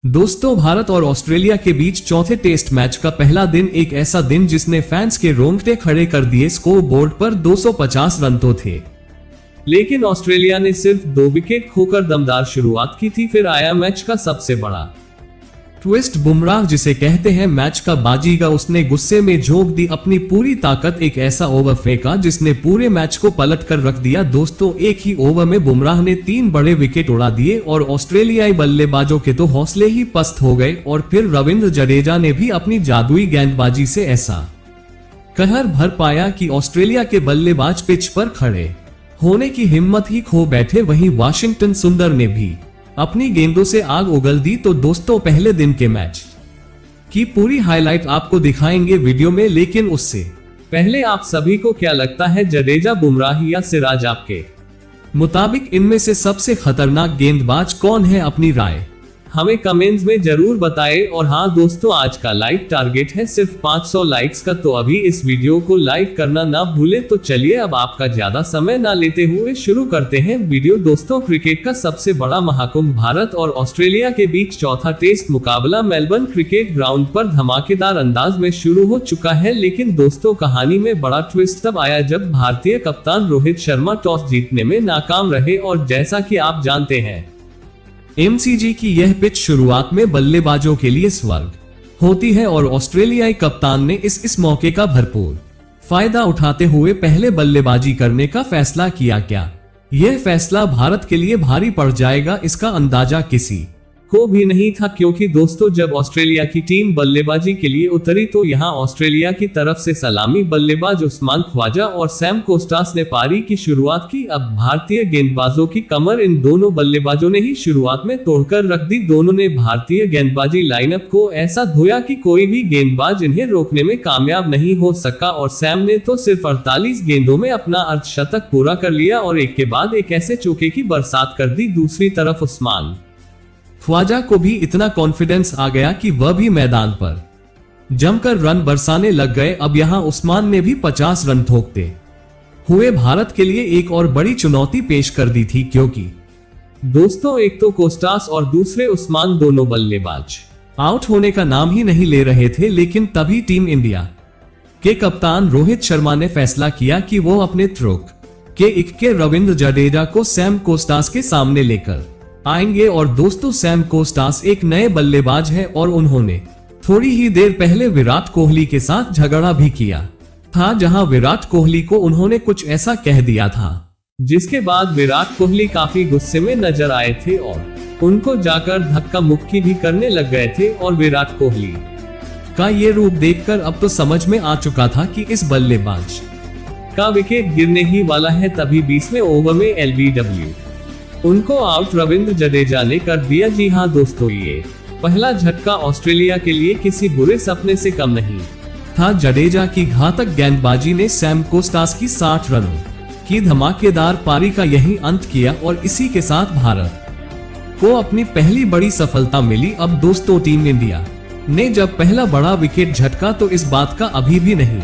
दोस्तों, भारत और ऑस्ट्रेलिया के बीच चौथे टेस्ट मैच का पहला दिन एक ऐसा दिन जिसने फैंस के रोंगटे खड़े कर दिए। स्कोर बोर्ड पर 250 रन तो थे, लेकिन ऑस्ट्रेलिया ने सिर्फ 2 विकेट खोकर दमदार शुरुआत की थी। फिर आया मैच का सबसे बड़ा ट्विस्ट। बुमराह, जिसे कहते हैं मैच का बाजीगर, उसने गुस्से में झोंक दी अपनी पूरी ताकत। एक ऐसा ओवर फेंका जिसने पूरे मैच को पलट कर रख दिया। दोस्तों, एक ही ओवर में बुमराह ने 3 बड़े विकेट उड़ा दिए और ऑस्ट्रेलियाई बल्लेबाजों के तो हौसले ही पस्त हो गए। और फिर रविंद्र जडेजा ने भी अपनी जादुई गेंदबाजी से ऐसा कहर भर पाया कि ऑस्ट्रेलिया के बल्लेबाज पिच पर खड़े होने की हिम्मत ही खो बैठे। वहीं वाशिंगटन सुंदर ने भी अपनी गेंदों से आग उगल दी। तो दोस्तों, पहले दिन के मैच की पूरी हाईलाइट आपको दिखाएंगे वीडियो में, लेकिन उससे पहले आप सभी को क्या लगता है, जडेजा, बुमराह या सिराज? आपके मुताबिक इनमें से सबसे खतरनाक गेंदबाज कौन है? अपनी राय हमें कमेंट्स में जरूर बताएं। और हाँ दोस्तों, आज का लाइक टारगेट है सिर्फ 500 लाइक्स का, तो अभी इस वीडियो को लाइक करना ना भूलें। तो चलिए अब आपका ज्यादा समय ना लेते हुए शुरू करते हैं वीडियो। दोस्तों, क्रिकेट का सबसे बड़ा महाकुंभ भारत और ऑस्ट्रेलिया के बीच चौथा टेस्ट मुकाबला मेलबर्न क्रिकेट ग्राउंड पर धमाकेदार अंदाज में शुरू हो चुका है। लेकिन दोस्तों, कहानी में बड़ा ट्विस्ट तब आया जब भारतीय कप्तान रोहित शर्मा टॉस जीतने में नाकाम रहे। और जैसा कि आप जानते हैं, एमसीजी की यह पिच शुरुआत में बल्लेबाजों के लिए स्वर्ग होती है और ऑस्ट्रेलियाई कप्तान ने इस मौके का भरपूर फायदा उठाते हुए पहले बल्लेबाजी करने का फैसला किया। क्या यह फैसला भारत के लिए भारी पड़ जाएगा, इसका अंदाजा किसी को भी नहीं था। क्योंकि दोस्तों, जब ऑस्ट्रेलिया की टीम बल्लेबाजी के लिए उतरी तो यहां ऑस्ट्रेलिया की तरफ से सलामी बल्लेबाज उस्मान ख्वाजा और सैम कोस्टास ने पारी की शुरुआत की। अब भारतीय गेंदबाजों की कमर इन दोनों बल्लेबाजों ने ही शुरुआत में तोड़कर रख दी। दोनों ने भारतीय गेंदबाजी लाइनअप को ऐसा धोया कि कोई भी गेंदबाज इन्हें रोकने में कामयाब नहीं हो सका। और सैम ने तो सिर्फ 48 गेंदों में अपना अर्धशतक पूरा कर लिया और एक के बाद एक ऐसे चौके की बरसात कर दी। दूसरी तरफ उस्मान ख्वाजा को भी इतना कॉन्फिडेंस आ गया कि वह भी मैदान पर जमकर रन बरसाने लग गए। अब यहां उस्मान ने भी 50 रन ठोकते हुए भारत के लिए एक और बड़ी चुनौती पेश कर दी थी। क्योंकि दोस्तों, एक तो कोस्टास और दूसरे उस्मान दोनों बल्लेबाज आउट होने का नाम ही नहीं ले रहे थे। लेकिन तभी टीम इंडिया के कप्तान रोहित शर्मा ने फैसला किया कि वो अपने थ्रोक के इक्के रविंद्र जडेजा को सैम कोस्टास के सामने लेकर आएंगे। और दोस्तों, सैम कोस्टास एक नए बल्लेबाज हैं और उन्होंने थोड़ी ही देर पहले विराट कोहली के साथ झगड़ा भी किया था, जहां विराट कोहली को उन्होंने कुछ ऐसा कह दिया था जिसके बाद विराट कोहली काफी गुस्से में नजर आए थे और उनको जाकर धक्का मुक्की भी करने लग गए थे। और विराट कोहली का ये रूप देखकर अब तो समझ में आ चुका था कि इस बल्लेबाज का विकेट गिरने ही वाला है। तभी 20वें ओवर में एलबीडब्ल्यू उनको आउट रविंद्र जडेजा ने कर दिया। जी हां दोस्तों, ये पहला झटका ऑस्ट्रेलिया के लिए किसी बुरे सपने से कम नहीं था। जडेजा की घातक गेंदबाजी ने सैम कोस्टास की 60 रनों की धमाकेदार पारी का यही अंत किया और इसी के साथ भारत को अपनी पहली बड़ी सफलता मिली। अब दोस्तों, टीम इंडिया ने जब पहला बड़ा विकेट झटका तो इस बात का अभी भी नहीं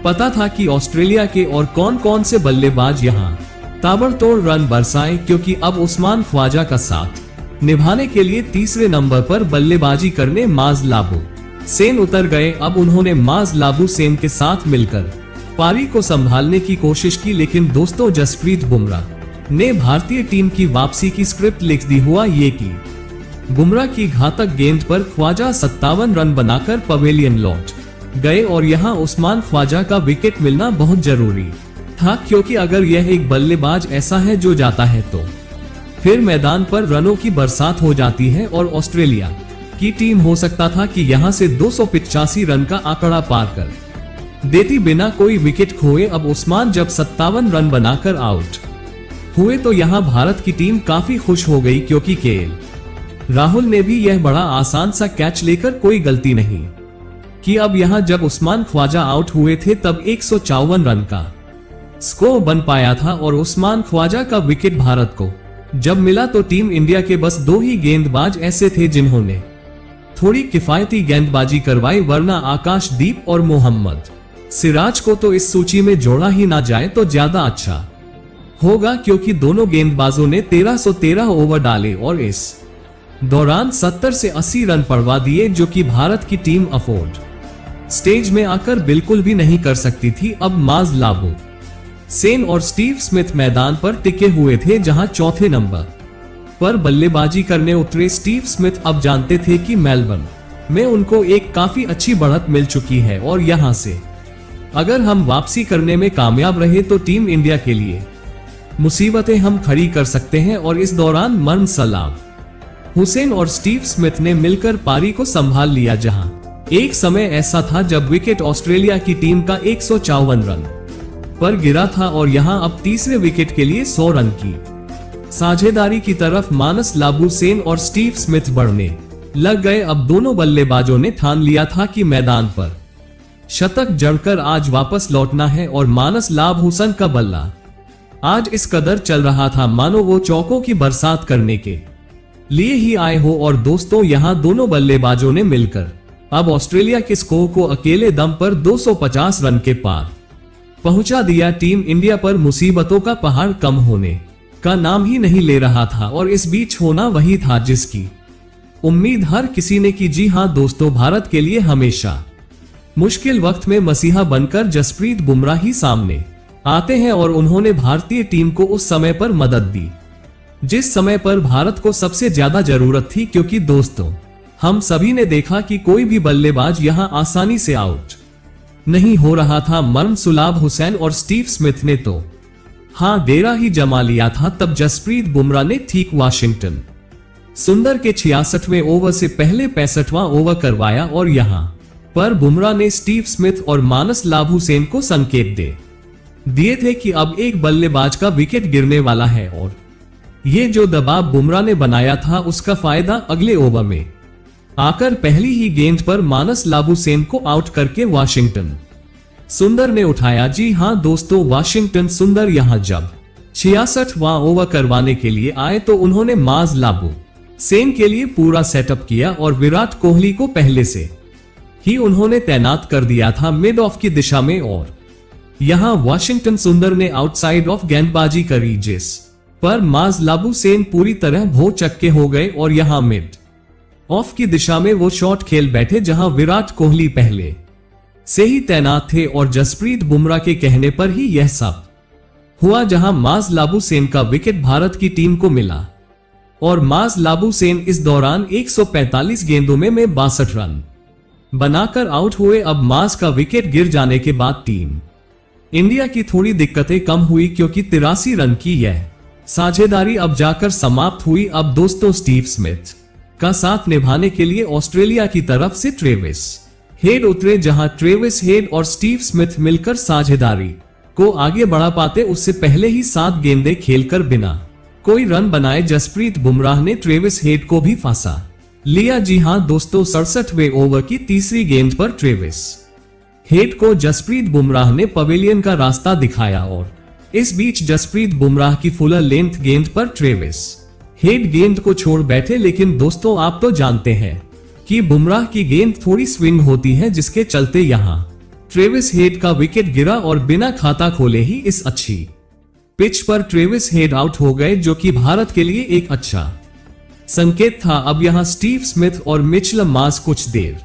पता था कि ऑस्ट्रेलिया के और कौन कौन से बल्लेबाज यहां ताबड़तोड़ रन बरसाएं। क्योंकि अब उस्मान ख्वाजा का साथ निभाने के लिए तीसरे नंबर पर बल्लेबाजी करने माज लाबू सेन उतर गए। अब उन्होंने माज लाबू सेन के साथ मिलकर पारी को संभालने की कोशिश की। लेकिन दोस्तों, जसप्रीत बुमराह ने भारतीय टीम की वापसी की स्क्रिप्ट लिख दी। हुआ ये कि बुमराह की घातक गेंद पर ख्वाजा 57 रन बनाकर पवेलियन लौट गए। और यहां उस्मान ख्वाजा का विकेट मिलना बहुत जरूरी था, क्योंकि अगर यह एक बल्लेबाज ऐसा है जो जाता है तो फिर मैदान पर रनों की बरसात हो जाती है और ऑस्ट्रेलिया की टीम हो सकता था कि यहां से 285 रन का आंकड़ा पार कर देती बिना कोई विकेट खोए। अब उस्मान जब 57 रन बनाकर आउट हुए तो यहां भारत की टीम काफी खुश हो गई, क्योंकि केएल राहुल ने भी यह बड़ा आसान सा कैच लेकर कोई गलती नहीं की। अब यहां जब उस्मान ख्वाजा आउट हुए थे तब 154 रन का स्कोर बन पाया था और उस्मान ख्वाजा का विकेट भारत को जब मिला तो टीम इंडिया के बस 2 ही गेंदबाज ऐसे थे जिन्होंने थोड़ी किफायती गेंदबाजी करवाई, वरना आकाशदीप और मोहम्मद सिराज को तो इस सूची में जोड़ा ही ना जाए तो ज्यादा अच्छा होगा, क्योंकि दोनों गेंदबाजों ने 1313 ओवर डाले और इस दौरान 70 से 80 रन पड़वा दिए, जो कि भारत की टीम अफोर्ड स्टेज में आकर बिल्कुल भी नहीं कर सकती थी। अब माज लाबू सेन और स्टीव स्मिथ मैदान पर टिके हुए थे, जहां चौथे नंबर पर बल्लेबाजी करने उतरे स्टीव स्मिथ अब जानते थे कि मेलबर्न में उनको एक काफी अच्छी बढ़त मिल चुकी है और यहां से अगर हम वापसी करने में कामयाब रहे तो टीम इंडिया के लिए मुसीबतें हम खड़ी कर सकते हैं। और इस दौरान मर्न सलाम हुसैन और स्टीव स्मिथ ने मिलकर पारी को संभाल लिया, जहां एक समय ऐसा था जब विकेट ऑस्ट्रेलिया की टीम का 154 रन पर गिरा था और यहां अब तीसरे विकेट के लिए 100 रन की साझेदारी की तरफ मानस लाबुसेन और स्टीव स्मिथ बढ़ने लग गए। अब दोनों बल्लेबाजों ने ठान लिया था कि मैदान पर शतक जड़कर आज वापस लौटना है और मानस लाबुसेन का बल्ला आज इस कदर चल रहा था मानो वो चौकों की बरसात करने के लिए ही आए हो। और दोस्तों, यहां दोनों बल्लेबाजों ने मिलकर अब ऑस्ट्रेलिया के स्कोर को अकेले दम पर 250 रन के पार पहुंचा दिया। टीम इंडिया पर मुसीबतों का पहाड़ कम होने का नाम ही नहीं ले रहा था और इस बीच होना वही था जिसकी उम्मीद हर किसी ने की। जी हां दोस्तों, भारत के लिए हमेशा मुश्किल वक्त में मसीहा बनकर जसप्रीत बुमराह ही सामने आते हैं और उन्होंने भारतीय टीम को उस समय पर मदद दी जिस समय पर भारत को सबसे ज्यादा जरूरत थी, क्योंकि दोस्तों हम सभी ने देखा कि कोई भी बल्लेबाज यहां आसानी से आउट नहीं हो रहा था। मर्न सुलाब हुसैन और स्टीव स्मिथ ने तो डेरा ही जमा लिया था। तब जसप्रीत बुमराह ने ठीक वाशिंगटन सुंदर के 66वें ओवर से पहले 65वां ओवर करवाया और यहां पर बुमराह ने स्टीव स्मिथ और मानस लाबुसेन को संकेत दे दिए थे कि अब एक बल्लेबाज का विकेट गिरने वाला है और ये जो दबाव बुमराह ने बनाया था उसका फायदा अगले ओवर में आकर पहली ही गेंद पर मानस लाबुसेन को आउट करके वाशिंगटन सुंदर ने उठाया। जी हां दोस्तों, वाशिंगटन सुंदर यहां जब 66वां ओवर करवाने के लिए आए तो उन्होंने माज लाबुसेन के लिए पूरा सेटअप किया और विराट कोहली को पहले से ही उन्होंने तैनात कर दिया था मिड ऑफ की दिशा में। और यहां वाशिंगटन सुंदर ने आउटसाइड ऑफ गेंदबाजी करी, जिस पर माज लाबुसेन पूरी तरह भौचक्के हो गए और यहां मिड ऑफ की दिशा में वो शॉट खेल बैठे जहां विराट कोहली पहले से ही तैनात थे और जसप्रीत बुमराह के कहने पर ही यह सब हुआ, जहां माज लाबुसेन का विकेट भारत की टीम को मिला और माज लाबुसेन इस दौरान 145 गेंदों में 62 रन बनाकर आउट हुए। अब माज का विकेट गिर जाने के बाद टीम इंडिया की थोड़ी दिक्कतें कम हुई, क्योंकि 83 रन की यह साझेदारी अब जाकर समाप्त हुई। अब दोस्तों, स्टीव स्मिथ का साथ निभाने के लिए ऑस्ट्रेलिया की तरफ से ट्रेविस हेड उतरे, जहां ट्रेविस हेड और स्टीव स्मिथ मिलकर साझेदारी को आगे बढ़ा पाते उससे पहले ही 7 गेंदें खेलकर बिना कोई रन बनाए जसप्रीत बुमराह ने ट्रेविस हेड को भी फंसा लिया। जी हां दोस्तों, 67वें ओवर की तीसरी गेंद पर ट्रेविस हेड को जसप्रीत बुमराह ने पवेलियन का रास्ता दिखाया और इस बीच जसप्रीत बुमराह की फुल लेंथ गेंद पर ट्रेविस हेड गेंद को छोड़ बैठे। लेकिन दोस्तों, आप तो जानते हैं कि बुमराह की गेंद थोड़ी स्विंग होती है, जिसके चलते यहां ट्रेविस हेड का विकेट गिरा और बिना खाता खोले ही इस अच्छी पिच पर ट्रेविस हेड आउट हो गए, जो कि भारत के लिए एक अच्छा संकेत था। अब यहां स्टीव स्मिथ और मिचेल मार्श कुछ देर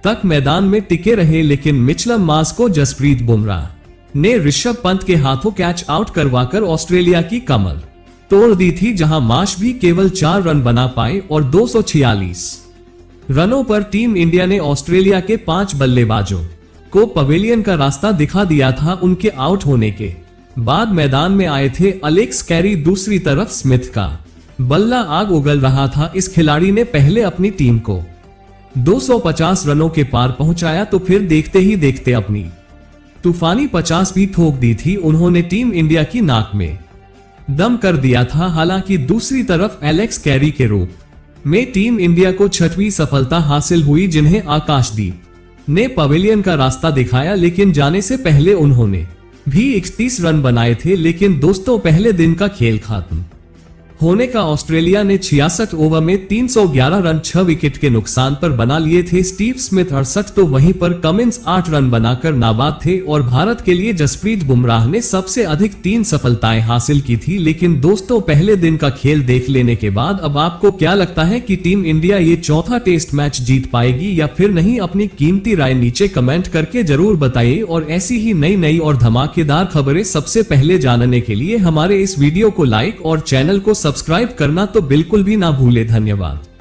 तक मैदान में टिके रहे, लेकिन मिचेल मार्श को जसप्रीत बुमराह ने ऋषभ पंत के हाथों कैच आउट करवाकर ऑस्ट्रेलिया की कमर तोड़ दी थी, जहां मार्श भी केवल 4 रन बना पाए और 246 रनों पर टीम इंडिया ने ऑस्ट्रेलिया के 5 बल्लेबाजों को पवेलियन का रास्ता दिखा दिया था। उनके आउट होने के बाद मैदान में आए थे एलेक्स कैरी। दूसरी तरफ स्मिथ का बल्ला आग उगल रहा था। इस खिलाड़ी ने पहले अपनी टीम को 250 रनों के पार पहुंचाया तो फिर देखते ही देखते अपनी तूफानी 50 भी ठोक दी थी। उन्होंने टीम इंडिया की नाक में दम कर दिया था। हालांकि दूसरी तरफ एलेक्स कैरी के रूप में टीम इंडिया को 6वीं सफलता हासिल हुई, जिन्हें आकाशदीप ने पवेलियन का रास्ता दिखाया, लेकिन जाने से पहले उन्होंने भी 31 रन बनाए थे। लेकिन दोस्तों, पहले दिन का खेल खत्म होने का ऑस्ट्रेलिया ने 66 ओवर में 311 रन 6 विकेट के नुकसान पर बना लिए थे। स्टीव स्मिथ 68 तो वहीं पर कमिंस 8 रन बनाकर नाबाद थे और भारत के लिए जसप्रीत बुमराह ने सबसे अधिक 3 सफलताएं हासिल की थी। लेकिन दोस्तों, पहले दिन का खेल देख लेने के बाद अब आपको क्या लगता है कि टीम इंडिया ये चौथा टेस्ट मैच जीत पाएगी या फिर नहीं? अपनी कीमती राय नीचे कमेंट करके जरूर बताइए और ऐसी ही नई और धमाकेदार खबरें सबसे पहले जानने के लिए हमारे इस वीडियो को लाइक और चैनल को सब्सक्राइब करना तो बिल्कुल भी ना भूले। धन्यवाद।